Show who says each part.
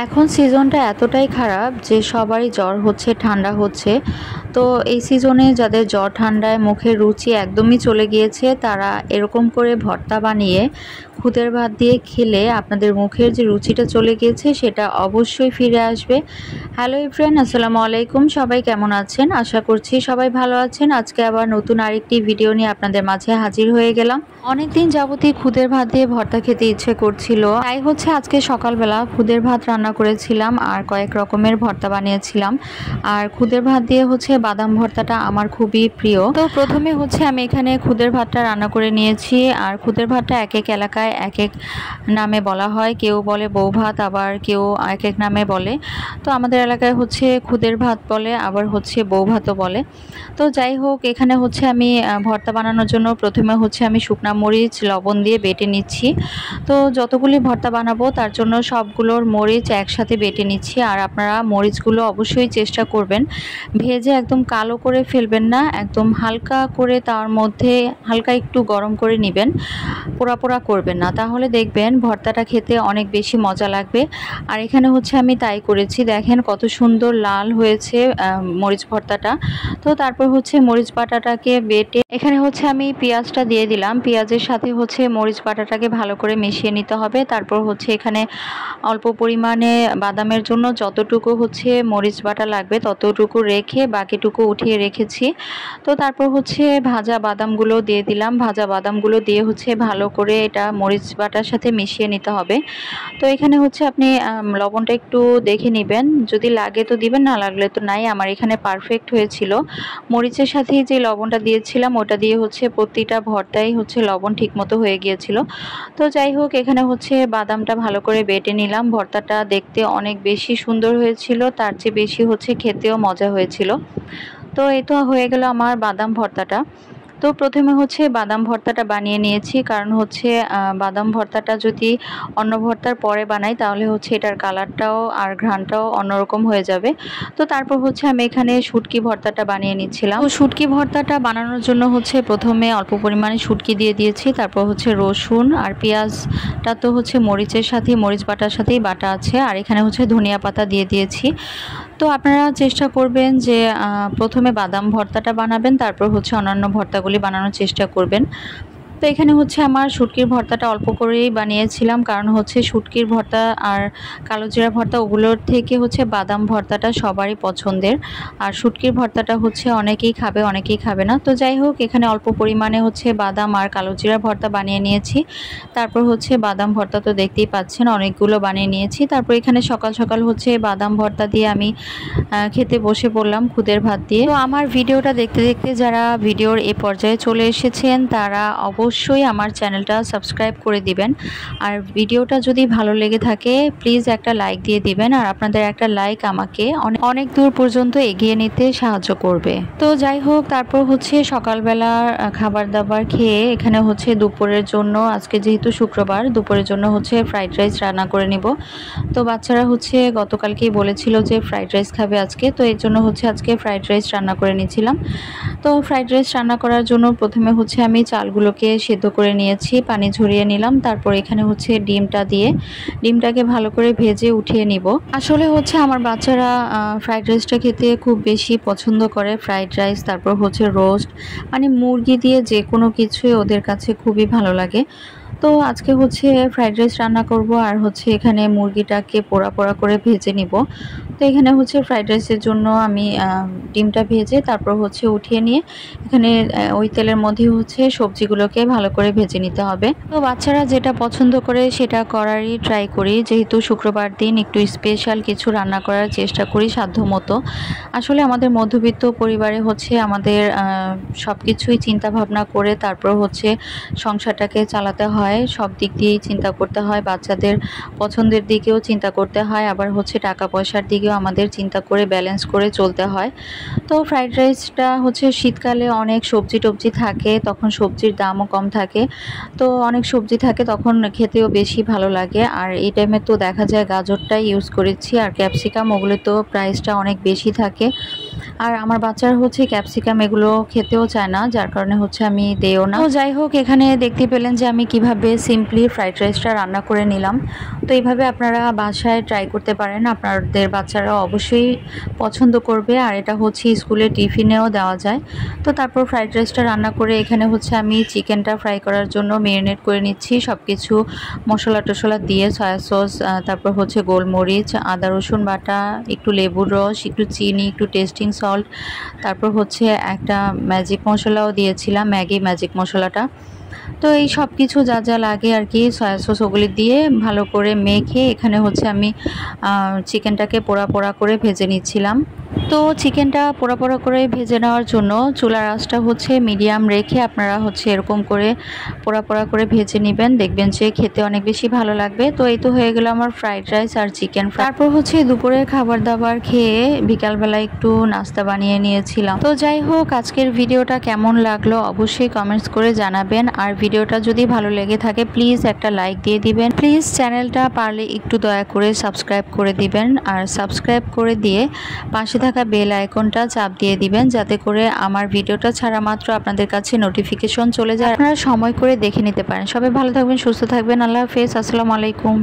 Speaker 1: এখন সিজনটা এতটাই খারাপ যে সবারই জ্বর হচ্ছে, ঠান্ডা হচ্ছে। তো এই সিজনে যাদের জ্বর ঠান্ডায় মুখের রুচি একদমই চলে গিয়েছে তারা এরকম করে ভর্তা বানিয়ে খুদের ভাত দিয়ে খেলে আপনাদের মুখের যে রুচিটা চলে গিয়েছে সেটা অবশ্যই ফিরে আসবে। হ্যালো এভরিওয়ান, আসসালামু আলাইকুম। সবাই কেমন আছেন? আশা করছি সবাই ভালো আছেন। আজকে আবার নতুন আরেকটি ভিডিও নিয়ে আপনাদের মাঝে হাজির হয়ে গেলাম। অনেকদিন যাবতই খুদের ভাত দিয়ে ভর্তা খেতে ইচ্ছে করছিল, তাই হচ্ছে আজকে সকালবেলা খুদের ভাত রান্না করেছিলাম আর কয়েক রকমের ভর্তা বানিয়েছিলাম। আর খুদের ভাত দিয়ে হচ্ছে বাদাম ভর্তাটা আমার খুবই প্রিয়। তো প্রথমে হচ্ছে আমি এখানে খুদের ভাতটা রান্না করে নিয়েছি। আর খুদের ভাতটা এক এক এলাকায় এক এক নামে বলা হয়, কেউ বলে বউ ভাত, আবার কেউ এক এক নামে বলে। তো আমাদের এলাকায় হচ্ছে খুদের ভাত বলে, আবার হচ্ছে বউ ভাতও বলে। তো যাই হোক, এখানে হচ্ছে আমি ভর্তা বানানোর জন্য প্রথমে হচ্ছে আমি শুকনা মরিচ লবণ দিয়ে বেটে নিচ্ছি। তো যতগুলি ভর্তা বানাবো তার জন্য সবগুলোর মরিচ একসাথে বেটে নিচ্ছি। আর আপনারা মরিচগুলো অবশ্যই চেষ্টা করবেন ভেজে একদম কালো করে ফেলবেন না, একদম হালকা করে তার মধ্যে হালকা একটু গরম করে নেবেন, পোড়া পোড়া করবেন না, তাহলে দেখবেন ভর্তাটা খেতে অনেক বেশি মজা লাগবে। আর এখানে হচ্ছে আমি তাই করেছি, দেখেন কত সুন্দর লাল হয়েছে মরিচ ভর্তাটা। তো তারপর হচ্ছে মরিচ বাটাটাকে বেটে এখানে হচ্ছে আমি পেঁয়াজটা দিয়ে দিলাম। পেঁয়াজের সাথে হচ্ছে মরিচ বাটাটাকে ভালো করে মিশিয়ে নিতে হবে। তারপর হচ্ছে এখানে অল্প পরিমাণে বাদামের জন্য যতটুকু হচ্ছে মরিচ বাটা লাগবে ততটুকু রেখে বাকিটুকু উঠিয়ে রেখেছি। তো তারপর হচ্ছে ভাজা বাদামগুলো দিয়ে দিলাম। ভাজা বাদামগুলো দিয়ে হচ্ছে ভালো করে এটা মরিচ বাটার সাথে মিশিয়ে নিতে হবে। তো এখানে হচ্ছে আপনি লবণটা একটু দেখে নেবেন, যদি লাগে তো দিবেন, না লাগলে তো নাই। আমার এখানে পারফেক্ট হয়েছিল। মরিচের সাথে যে লবণটা দিয়েছিলাম ওটা দিয়ে হচ্ছে প্রতিটা ভর্তাই হচ্ছে লবণ ঠিকমতো হয়ে গিয়েছিল। তো যাই হোক, এখানে হচ্ছে বাদামটা ভালো করে বেটে নিলাম। ভর্তাটা দেখতে অনেক বেশি সুন্দর হয়েছিল, তার চেয়ে বেশি হচ্ছে খেতেও মজা হয়েছিল। তো এই তো হয়ে গেল আমার বাদাম ভর্তাটা। তো প্রথমে হচ্ছে বাদাম ভর্তাটা বানিয়ে নিয়েছি, কারণ হচ্ছে বাদাম ভর্তাটা যদি অন্য ভর্তার পরে বানাই তাহলে হচ্ছে এটার কালারটাও আর ঘ্রাণটাও অন্যরকম হয়ে যাবে। তো তারপর হচ্ছে আমি এখানে শুটকি ভর্তাটা বানিয়ে নিচ্ছিলাম। তো শুটকি ভর্তাটা বানানোর জন্য হচ্ছে প্রথমে অল্প পরিমাণে শুটকি দিয়ে দিয়েছি, তারপর হচ্ছে রসুন আর পেঁয়াজটা তো হচ্ছে মরিচের সাথে মরিচ বাটার সাথেই বাটা আছে, আর এখানে হচ্ছে ধনিয়া পাতা দিয়ে দিয়েছি। তো আপনারা চেষ্টা করবেন যে প্রথমে বাদাম ভর্তাটা বানাবেন, তারপর হচ্ছে অন্যান্য ভর্তাগুলি বানানোর চেষ্টা করবেন। তো এখানে হচ্ছে আমার শুটকির ভর্তাটা অল্প করেই বানিয়েছিলাম, কারণ হচ্ছে শুটকির ভর্তা আর কালো জিরা ভর্তা ওগুলোর থেকে হচ্ছে বাদাম ভর্তাটা সবারই পছন্দের। আর শুটকির ভর্তাটা হচ্ছে অনেকেই খাবে, অনেকেই খাবে না। তো যাই হোক, এখানে অল্প পরিমাণে হচ্ছে বাদাম আর কালো জিরা ভর্তা বানিয়ে নিয়েছি। তারপর হচ্ছে বাদাম ভর্তা তো দেখতেই পাচ্ছেন অনেকগুলো বানিয়ে নিয়েছি। তারপর এখানে সকাল সকাল হচ্ছে বাদাম ভর্তা দিয়ে আমি খেতে বসে পড়লাম খুদের ভাত দিয়ে। তো আমার ভিডিওটা দেখতে দেখতে যারা ভিডিওর এই পর্যায়ে চলে এসেছেন তারা অবশ্যই আমার চ্যানেলটা সাবস্ক্রাইব করে দিবেন। আর ভিডিওটা যদি ভালো লেগে থাকে প্লিজ একটা লাইক দিয়ে দিবেন। আর আপনাদের একটা লাইক আমাকে অনেক দূর পর্যন্ত এগিয়ে নিতে সাহায্য করবে। তো যাই হোক, তারপর হচ্ছে সকালবেলার খাবার দাবার খেয়ে এখানে হচ্ছে দুপুরের জন্য, আজকে যেহেতু শুক্রবার, দুপুরের জন্য হচ্ছে ফ্রাইড রাইস রান্না করে নিব। তো বাচ্চারা হচ্ছে গতকালকেই বলেছিল যে ফ্রাইড রাইস খাবে আজকে, তো এর জন্য হচ্ছে আজকে ফ্রাইড রাইস রান্না করে নিয়েছিলাম। তো ফ্রাইড রাইস রান্না করার জন্য প্রথমে হচ্ছে আমি চালগুলোকে সেদ্ধ করে নিয়েছি, পানি ঝরিয়ে নিলাম। তারপর এখানে হচ্ছে ডিমটা দিয়ে ডিমটাকে ভালো করে ভেজে উঠিয়ে নিব। আসলে হচ্ছে আমার বাচ্চারা ফ্রাইড রাইসটা খেতে খুব বেশি পছন্দ করে। ফ্রাইড রাইস, তারপর হচ্ছে রোস্ট, মানে মুরগি দিয়ে যে কোনো কিছুই ওদের কাছে খুবই ভালো লাগে। তো আজকে হচ্ছে ফ্রাইড রাইস রান্না করব, আর হচ্ছে এখানে মুরগিটাকে পোড়া পোড়া করে ভেজে নিব। তো এখানে হচ্ছে ফ্রাইড রাইসের জন্য আমি ডিমটা ভেজে তারপর হচ্ছে উঠিয়ে নিয়ে এখানে ওই তেলের মধ্যে হচ্ছে সবজিগুলোকে ভালো করে ভেজে নিতে হবে। তো বাচ্চারা যেটা পছন্দ করে সেটা করারই ট্রাই করি, যেহেতু শুক্রবার দিন একটু স্পেশাল কিছু রান্না করার চেষ্টা করি সাধ্যমতো। আসলে আমাদের মধ্যবিত্ত পরিবারে হচ্ছে আমাদের সব কিছুই চিন্তা ভাবনা করে তারপর হচ্ছে সংসারটাকে চালাতে হয়, সব দিক দিয়েই চিন্তা করতে হয়, বাচ্চাদের পছন্দের দিকেও চিন্তা করতে হয়, আবার হচ্ছে টাকা পয়সার দিকেও আমাদের চিন্তা করে ব্যালেন্স করে চলতে হয়। তো ফ্রাইড রাইসটা হচ্ছে শীতকালে অনেক সবজি টবজি থাকে, তখন সবজির দামও কম থাকে। তো অনেক সবজি থাকে তখন খেতেও বেশি ভালো লাগে। আর এই টাইমে তো দেখা যায় গাজরটাই ইউজ করেছি, আর ক্যাপসিকাম, ওগুলো তো প্রাইসটা অনেক বেশি থাকে। আর আমার বাচ্চারা হচ্ছে ক্যাপসিকাম এগুলো খেতেও চায় না, যার কারণে হচ্ছে আমি দেও না। তো যাই হোক, এখানে দেখতে পেলেন যে আমি কিভাবে সিম্পলি ফ্রাইড রাইসটা রান্না করে নিলাম। তো এইভাবে আপনারা বাসায় ট্রাই করতে পারেন, আপনাদের বাচ্চারা অবশ্যই পছন্দ করবে। আর এটা হচ্ছে স্কুলে টিফিনেও দেওয়া যায়। তো তারপর ফ্রাইড রাইসটা রান্না করে এখানে হচ্ছে আমি চিকেনটা ফ্রাই করার জন্য ম্যারিনেট করে নিচ্ছি সব কিছু মশলা টশলা দিয়ে, সয়া সস, তারপর হচ্ছে গোলমরিচ, আদা রসুন বাটা, একটু লেবুর রস, একটু চিনি, একটু টেস্টিং সল্ট, তারপর হচ্ছে একটা ম্যাজিক মশলাও দিয়েছিলাম, ম্যাগি ম্যাজিক মশলাটা। তো এই সব কিছু যা যা লাগে আর কি, সয়া সস ওগুলি দিয়ে ভালো করে মেখে এখানে হচ্ছে আমি চিকেনটাকে পোড়া পোড়া করে ভেজে নিচ্ছিলাম। তো চিকেনটা পোড়া পোড়া করে ভেজে নেওয়ার জন্য চুলার আঁচটা হচ্ছে মিডিয়াম রেখে আপনারা হচ্ছে এরকম করে পোড়া পোড়া করে ভেজে নেবেন, দেখবেন যে খেতে অনেক বেশি ভালো লাগবে। তো এই তো হয়ে গেল আমার ফ্রাইড রাইস আর চিকেন ফ্রাই। তারপর হচ্ছে দুপুরের খাবার দাবার খেয়ে বিকালবেলা একটু নাস্তা বানিয়ে নিয়েছিলাম। তো যাই হোক, আজকের ভিডিওটা কেমন লাগলো অবশ্যই কমেন্টস করে জানাবেন। আর ভিডিওটা যদি ভালো লেগে থাকে প্লিজ একটা লাইক দিয়ে দিবেন। প্লিজ চ্যানেলটা পারলে একটু দয়া করে সাবস্ক্রাইব করে দিবেন, আর সাবস্ক্রাইব করে দিয়ে পাশে থাকা বেল আইকনটা চাপ দিয়ে দিবেন, যাতে করে আমার ভিডিওটা ছাড়া মাত্র আপনাদের কাছে নোটিফিকেশন চলে যায়, আপনারা সময় করে দেখে নিতে পারেন। সবাই ভালো থাকবেন, সুস্থ থাকবেন। আল্লাহ হাফেজ, আসসালামু আলাইকুম।